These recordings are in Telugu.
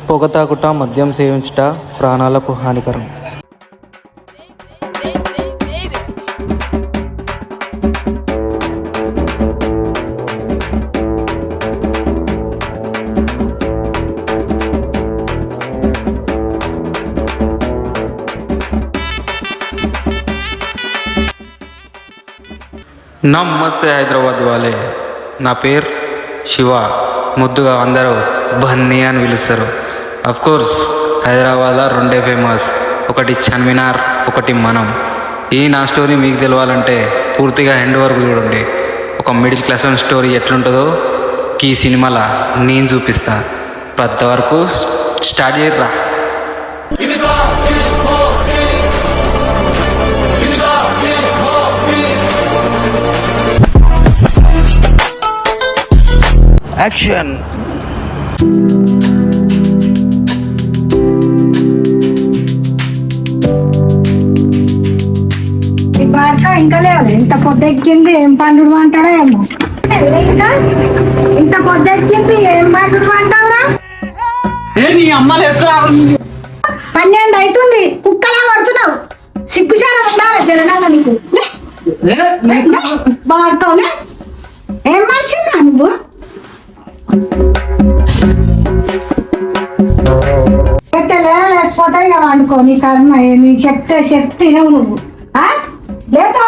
పొగ తాగుట, మద్యం సేవించుట ప్రాణాలకు హానికరం. నమస్తే హైదరాబాద్ వాళ్ళే, నా పేరు శివ, ముద్దుగా అందరూ బన్నీ అని పిలుస్తారు. కోర్స్ హైదరాబాద్లో రెండే ఫేమస్, ఒకటి చార్మినార్, ఒకటి మనం. ఈ నా స్టోరీ మీకు తెలవాలంటే పూర్తిగా ఎండ్ వరకు చూడండి. ఒక మిడిల్ క్లాస్ స్టోరీ ఎట్లుంటుందో ఈ సినిమాలో నేను చూపిస్తా. పెద్ద వరకు స్టార్ట్ చేయరా. యాక్షన్. ఇంకా లేదు, ఇంత పొద్దెక్కింది ఏం పండుగ అంటాడో ఏమో. ఇంకా ఇంత పొద్దెక్కింది ఏం పండుగ అంటావురా? 12 అవుతుంది, కుక్కలా కొడుతున్నావు. సిగ్గుచారం ఉండాలి తెలంగాణ నీకు. బాడుకోలే ఏం మనిషి నువ్వు? లేకపోతే ఇక వండుకో, నీ కర్మ. నీకు చెప్తే నువ్వు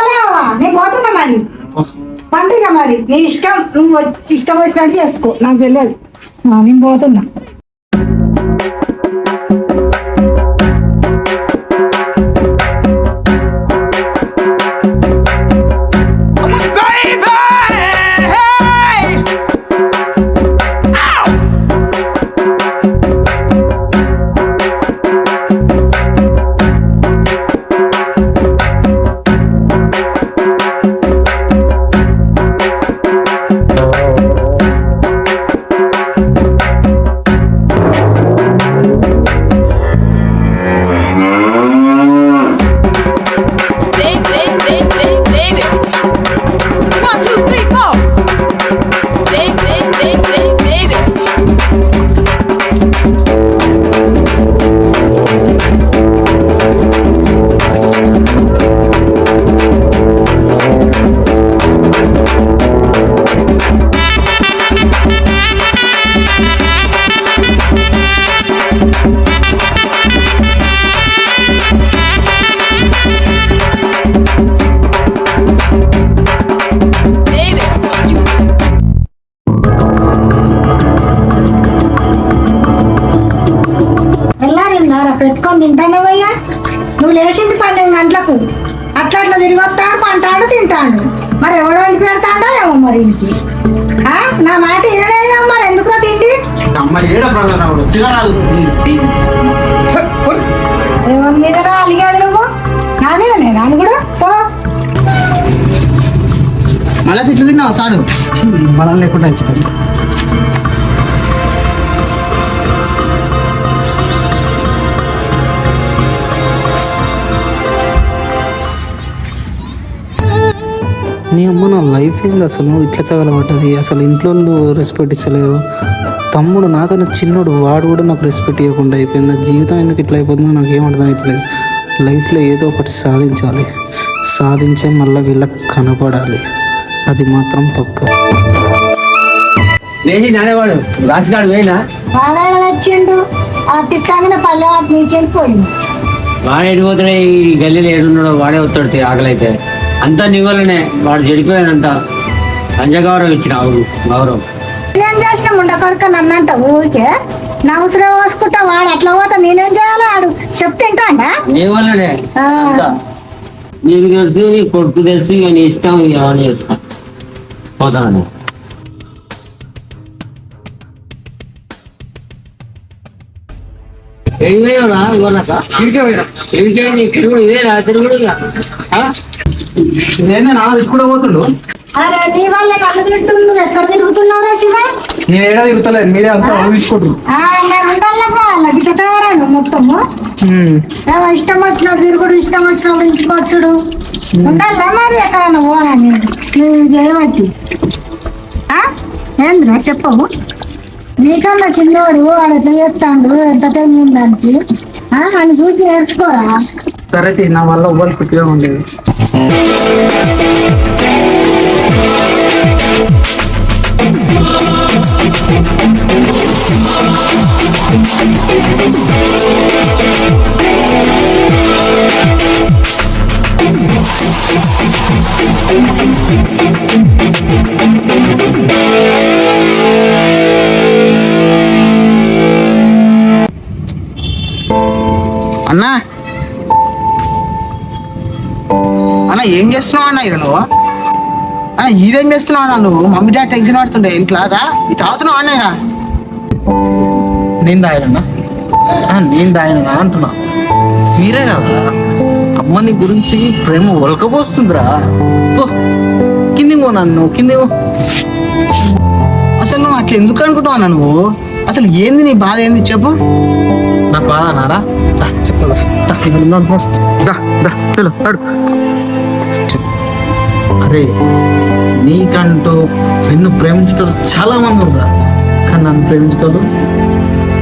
లేవా? నేను పోతున్నా మరి పండుగ, మరి నీ ఇష్టం, నువ్వు ఇష్టం వచ్చినట్టు చేసుకో, నాకు తెలియదు. నేను పోతున్నా. పెట్టుకొని తింటాను అయ్యా. నువ్వు లేచింది 12 గంటలకు, అట్లా తిరిగి వస్తాడు, పంటాడు, తింటాడు. మరి ఎవడో ఇంటి పెడతాడో ఏమో మరి ఇంటికి. నా మాట ఏడైనా మరి ఎందుకు తిండి ఎవరి మీద అలిగేది నువ్వు? నా మీద నేను కూడా పో. మళ్ళీ తిట్లు తిన్నావు సాడు, మనం లేకుండా నీ అమ్మ, నా లైఫ్ ఏంది అసలు? ఇట్లా తగలబడ్డది. అసలు ఇంట్లో రెస్పెక్ట్ ఇస్తలేరు. తమ్ముడు నాకన్నా చిన్నోడు, వాడు కూడా నాకు రెస్పెక్ట్ ఇవ్వకుండా అయిపోయింది. నా జీవితం ఎందుకు ఇట్లా అయిపోతుందో నాకేం అర్థమవుతలేదు. లైఫ్లో ఏదో ఒకటి సాధించాలి, సాధించే మళ్ళీ వీళ్ళకి కనపడాలి, అది మాత్రం పక్క. వచ్చిండు ఆ తిట్టామిన పల్లె వాటి నీకెళ్ళిపోయింది. వాడు ఎడిపోతాడు, ఈ గల్లీలో ఏడున్నాడో వాడే వస్తాడు. ఆకలి అయితే అంతా నీ వల్లనే, వాడు చెడిపోయాడంతా. పంచగౌరవం ఇచ్చిన గౌరవం నేనేం చేసిన ఉండకొడక నన్నంట ఊరికే నా ఉసిరే పోసుకుంటా. వాడు అట్లా పోతా నేనేం చేయాలి? వాడు చెప్తింటాడా? నీ వల్లనే. నీకు తెలుసు, నీ కొడుకు తెలుసు, ఇక నీ ఇష్టం. ఏమని చేస్తా పోతాను. ఇదేనా కూడా పోతుండు. అరే నీ వల్ల నన్ను తింటున్నావు, నువ్వు ఎక్కడ తిరుగుతున్నావురా శివ? నేను ఏడా తిరుగుతలేదు, మీరే అంతా తీసుకుంటున్నాను. గిట్ట తయారాను మొత్తము. ఇష్టం వచ్చినప్పుడు తిరుగుడు, ఇష్టం వచ్చినప్పుడు ఇంటికి వచ్చుడు ఉండాలా? మరి ఎక్కడన్నా పోనా నువ్వు చేయవచ్చు? ఏంద్రా చెప్పవు? నీకన్నా చిన్నోడు వాడు ఎట్లా చెప్తాడు ఎంత టైం ఉందానికి అని చూసి నేర్చుకోరా. సరే నా వల్ల ఎవ్వరు పుట్టిగా ఉండేది. అన్నా అన్న ఏం చేస్తున్నావు అన్న ఇక నువ్వు అన్న ఈరేం చేస్తున్నావు అన్న నువ్వు మమ్మీ డాడీ టెన్షన్ పడుతుండే ఇంట్లో రా ఇది తాగుతున్నావు అన్న ఇక నేను దాయనన్నా నేను దాయనన్నా అంటున్నా. మీరే కదా అమ్మని గురించి ప్రేమ ఒలకపోస్తుందిరా. కింది పో నన్ను కింది పో. అసలు నువ్వు అట్లా ఎందుకు అనుకుంటావు అన్న నువ్వు అసలు ఏంది నీ బాధ ఏంది చెప్పు. నా బాధ అన్నారా చెప్పదా అరే నీకంటూ నిన్ను ప్రేమించడం చాలా మంది ఉన్నారు కానీ నన్ను ప్రేమించడం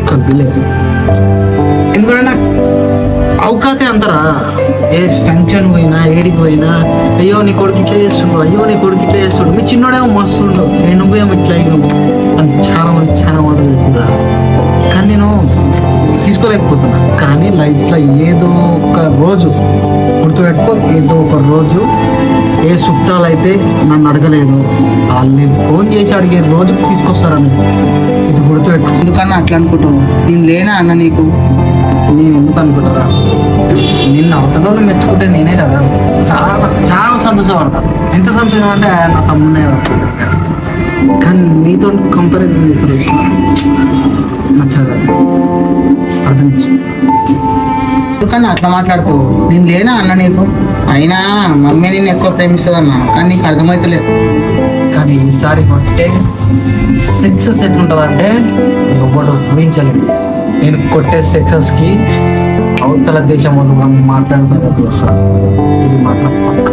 కబ్బిలేదు. ఎందుకంటే అవకాతే అంటారా ఏ ఫంక్షన్ పోయినా ఏడికి పోయినా అయ్యో నీ కొడుకు ఇట్లా చేస్తుండు అయ్యో నీ కొడుకు ఇట్లా చేస్తుండు మీ చిన్నోడేమో మస్తుండు నేను నువ్వేమో ఇట్లా అయినావు అని చాలా మంది చాలా మాటలు చెప్తున్నా కానీ నేను తీసుకోలేకపోతున్నా. కానీ లైఫ్లో ఏదో ఒక రోజు గుర్తుపెట్టుకో ఏదో ఒక రోజు ఏ చుట్టాలు అయితే నన్ను అడగలేదు వాళ్ళని ఫోన్ చేసి అడిగే రోజు తీసుకొస్తారని ఇది గుర్తుపెట్టుకో. ఎందుకన్నా అట్లా అనుకుంటావు నేను లేనా అన్న నీకు. నేను ఎందుకు అనుకుంటారా నిన్న అవతల మెచ్చుకుంటే నేనే కదా చాలా చాలా సంతోషపడతా. ఎంత సంతోషం అంటే నా తమ్మునే కానీ నీతో కంపారిజన్ చేస్తారు నచ్చదు అర్థం ఎందుకన్నా అట్లా మాట్లాడుతావు నేను లేనా అన్న నీకు. అయినా మమ్మీ నేను ఎక్కువ ప్రేమిస్తుంది అన్న కానీ నీకు అర్థమవుతలేదు. కానీ ఈసారి కొట్టే సక్సెస్ ఎట్లుంటుందంటే ఎవరు ఊహించలేదు. నేను కొట్టే సక్సెస్కి అవతల దేశం వాళ్ళు మాట్లాడుతున్నారు ఇది మాట్లాడుతున్నాను.